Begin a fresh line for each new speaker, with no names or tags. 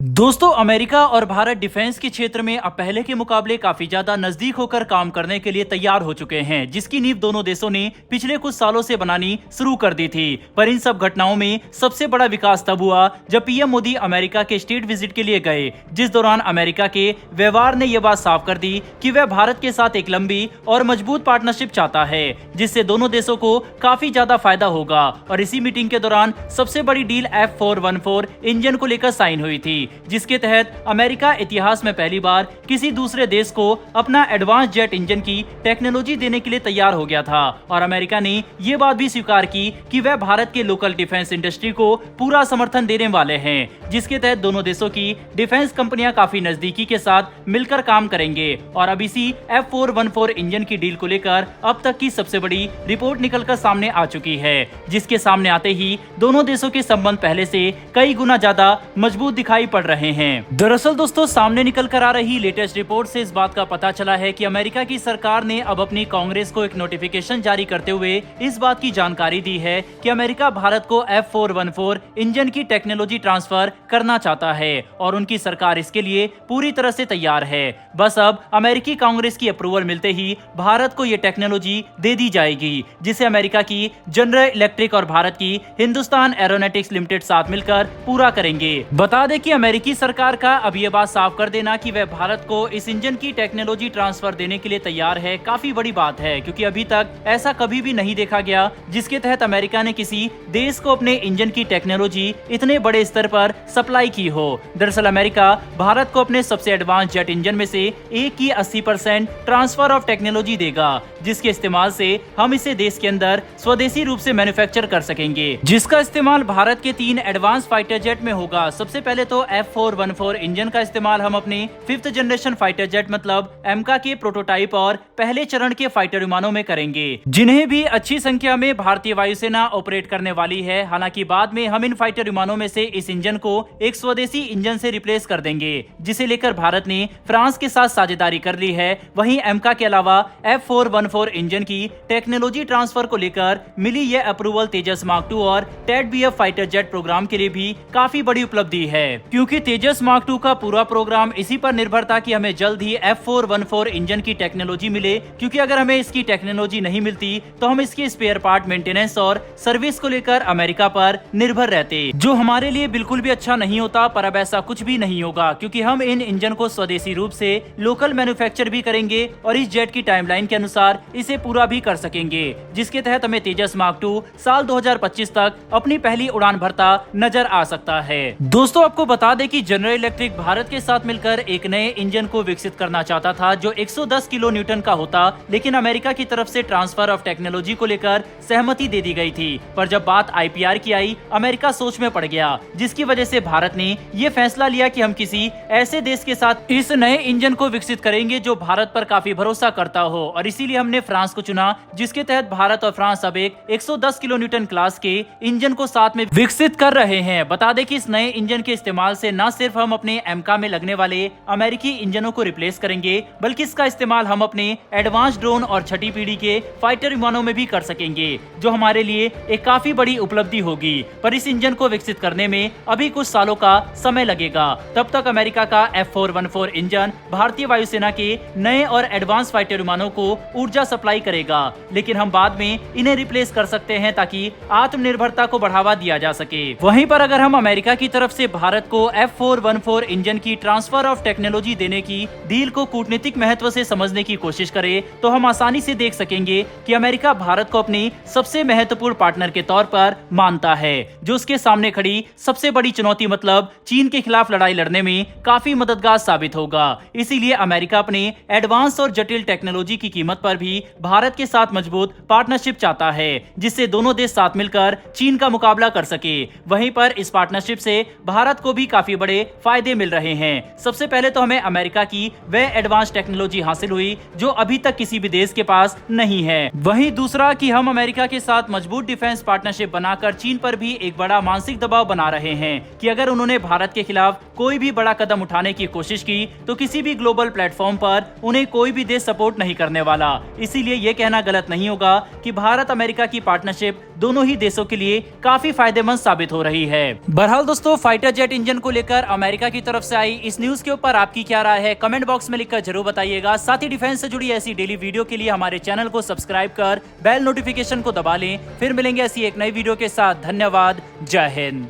दोस्तों, अमेरिका और भारत डिफेंस के क्षेत्र में अब पहले के मुकाबले काफी ज्यादा नजदीक होकर काम करने के लिए तैयार हो चुके हैं, जिसकी नींव दोनों देशों ने पिछले कुछ सालों से बनानी शुरू कर दी थी। पर इन सब घटनाओं में सबसे बड़ा विकास तब हुआ जब पीएम मोदी अमेरिका के स्टेट विजिट के लिए गए, जिस दौरान अमेरिका के व्यवहार ने यह बात साफ कर दी कि वह भारत के साथ एक लंबी और मजबूत पार्टनरशिप चाहता है, जिससे दोनों देशों को काफी ज्यादा फायदा होगा। और इसी मीटिंग के दौरान सबसे बड़ी डील F414 इंजन को लेकर साइन हुई थी, जिसके तहत अमेरिका इतिहास में पहली बार किसी दूसरे देश को अपना एडवांस जेट इंजन की टेक्नोलॉजी देने के लिए तैयार हो गया था। और अमेरिका ने ये बात भी स्वीकार की कि वह भारत के लोकल डिफेंस इंडस्ट्री को पूरा समर्थन देने वाले हैं, जिसके तहत दोनों देशों की डिफेंस कंपनियां काफी नजदीकी के साथ मिलकर काम करेंगे। और अब इसी F414 इंजन की डील को लेकर अब तक की सबसे बड़ी रिपोर्ट निकलकर सामने आ चुकी है, जिसके सामने आते ही दोनों देशों के संबंध पहले से कई गुना ज्यादा मजबूत दिखाई पड़ रहे हैं। दरअसल दोस्तों, सामने निकल कर आ रही लेटेस्ट रिपोर्ट से इस बात का पता चला है कि अमेरिका की सरकार ने अब अपनी कांग्रेस को एक नोटिफिकेशन जारी करते हुए इस बात की जानकारी दी है कि अमेरिका भारत को F414 इंजन की टेक्नोलॉजी ट्रांसफर करना चाहता है और उनकी सरकार इसके लिए पूरी तरह से तैयार है। बस अब अमेरिकी कांग्रेस की अप्रूवल मिलते ही भारत को ये टेक्नोलॉजी दे दी जाएगी, जिसे अमेरिका की जनरल इलेक्ट्रिक और भारत की हिंदुस्तान एरोनॉटिक्स लिमिटेड साथ मिलकर पूरा करेंगे। बता दें कि अमेरिकी सरकार का अब ये बात साफ कर देना कि वह भारत को इस इंजन की टेक्नोलॉजी ट्रांसफर देने के लिए तैयार है, काफी बड़ी बात है, क्योंकि अभी तक ऐसा कभी भी नहीं देखा गया जिसके तहत अमेरिका ने किसी देश को अपने इंजन की टेक्नोलॉजी इतने बड़े स्तर पर सप्लाई की हो। दरअसल अमेरिका भारत को अपने सबसे एडवांस जेट इंजन में से एक की 80% ट्रांसफर ऑफ टेक्नोलॉजी देगा, जिसके इस्तेमाल से हम इसे देश के अंदर स्वदेशी रूप से मैन्युफैक्चर कर सकेंगे, जिसका इस्तेमाल भारत के 3 एडवांस फाइटर जेट में होगा। सबसे पहले तो F414 इंजन का इस्तेमाल हम अपने 5th जनरेशन फाइटर जेट मतलब एमका के प्रोटोटाइप और पहले चरण के फाइटर विमानों में करेंगे, जिन्हें भी अच्छी संख्या में भारतीय वायुसेना ऑपरेट करने वाली है। हालांकि बाद में हम इन फाइटर विमानों में से इस इंजन को एक स्वदेशी इंजन से रिप्लेस कर देंगे, जिसे लेकर भारत ने फ्रांस के साथ साझेदारी कर ली है। वहीं एमका के अलावा F414 इंजन की टेक्नोलॉजी ट्रांसफर को लेकर मिली यह अप्रूवल तेजस मार्क 2 और TED BF fighter jet program के लिए भी काफी बड़ी उपलब्धि है, क्योंकि तेजस मार्क 2 का पूरा प्रोग्राम इसी पर निर्भर था कि हमें जल्द ही F414 इंजन की टेक्नोलॉजी मिले, क्योंकि अगर हमें इसकी टेक्नोलॉजी नहीं मिलती तो हम इसके स्पेयर पार्ट मेंटेनेंस और सर्विस को लेकर अमेरिका पर निर्भर रहते, जो हमारे लिए बिल्कुल भी अच्छा नहीं होता। पर अब ऐसा कुछ भी नहीं होगा, क्योंकि हम इन इंजन को स्वदेशी रूप से लोकल मैन्युफैक्चर भी करेंगे और इस जेट की टाइमलाइन के अनुसार इसे पूरा भी कर सकेंगे, जिसके तहत हमें तेजस मार्क 2 साल 2025 तक अपनी पहली उड़ान भरता नजर आ सकता है। दोस्तों, आपको बता दें कि जनरल इलेक्ट्रिक भारत के साथ मिलकर एक नए इंजन को विकसित करना चाहता था जो 110 किलो न्यूटन का होता, लेकिन अमेरिका की तरफ से ट्रांसफर ऑफ टेक्नोलॉजी को लेकर सहमति दे दी गई थी। पर जब बात आईपीआर की आई, अमेरिका सोच में पड़ गया, जिसकी वजह से भारत ने ये फैसला लिया कि हम किसी ऐसे देश के साथ इस नए इंजन को विकसित करेंगे जो भारत पर काफी भरोसा करता हो, और इसीलिए हमने फ्रांस को चुना, जिसके तहत भारत और फ्रांस अब एक 110 किलो न्यूटन क्लास के इंजन को साथ में विकसित कर रहे हैं। बता दें कि इस नए इंजन के इस्तेमाल से न सिर्फ हम अपने एमका में लगने वाले अमेरिकी इंजनों को रिप्लेस करेंगे, बल्कि इसका इस्तेमाल हम अपने एडवांस ड्रोन और छठी पीढ़ी के फाइटर विमानों में भी कर सकेंगे, जो हमारे लिए एक काफी बड़ी उपलब्धि होगी। पर इस इंजन को विकसित करने में अभी कुछ सालों का समय लगेगा। तब तक अमेरिका का F414 इंजन भारतीय वायुसेना के नए और एडवांस फाइटर विमानों को ऊर्जा सप्लाई करेगा, लेकिन हम बाद में इन्हें रिप्लेस कर सकते हैं ताकि आत्मनिर्भरता को बढ़ावा दिया जा सके। वहीं पर अगर हम अमेरिका की तरफ से भारत को F414 इंजन की ट्रांसफर ऑफ टेक्नोलॉजी देने की डील को कूटनीतिक महत्व से समझने की कोशिश करें, तो हम आसानी से देख सकेंगे कि अमेरिका भारत को अपनी सबसे महत्वपूर्ण पार्टनर के तौर पर मानता है, जो उसके सामने खड़ी सबसे बड़ी चुनौती मतलब चीन के खिलाफ लड़ाई लड़ने में काफी मददगार साबित होगा। इसीलिए अमेरिका अपने एडवांस और जटिल टेक्नोलॉजी की कीमत पर भी भारत के साथ मजबूत पार्टनरशिप चाहता है, जिससे दोनों देश साथ मिलकर चीन का मुकाबला कर सके। वहीं पर इस पार्टनरशिप से भारत को भी काफी बड़े फायदे मिल रहे हैं। सबसे पहले तो हमें अमेरिका की वह एडवांस टेक्नोलॉजी हासिल हुई जो अभी तक किसी भी देश के पास नहीं है। वहीं दूसरा कि हम अमेरिका के साथ मजबूत डिफेंस पार्टनरशिप बनाकर चीन पर भी एक बड़ा मानसिक दबाव बना रहे हैं कि अगर उन्होंने भारत के खिलाफ कोई भी बड़ा कदम उठाने की कोशिश की तो किसी भी ग्लोबल प्लेटफॉर्म पर उन्हें कोई भी देश सपोर्ट नहीं करने वाला। इसीलिए ये कहना गलत नहीं होगा कि भारत अमेरिका की पार्टनरशिप दोनों ही देशों के लिए काफी फायदेमंद साबित हो रही है। बहरहाल दोस्तों, फाइटर जेट इंजन को लेकर अमेरिका की तरफ से आई इस न्यूज के ऊपर आपकी क्या राय है, कमेंट बॉक्स में लिखकर जरूर बताइएगा। साथ ही डिफेंस से जुड़ी ऐसी डेली वीडियो के लिए हमारे चैनल को सब्सक्राइब कर बेल नोटिफिकेशन को दबा लें। फिर मिलेंगे ऐसी एक नई वीडियो के साथ। धन्यवाद। जय हिंद।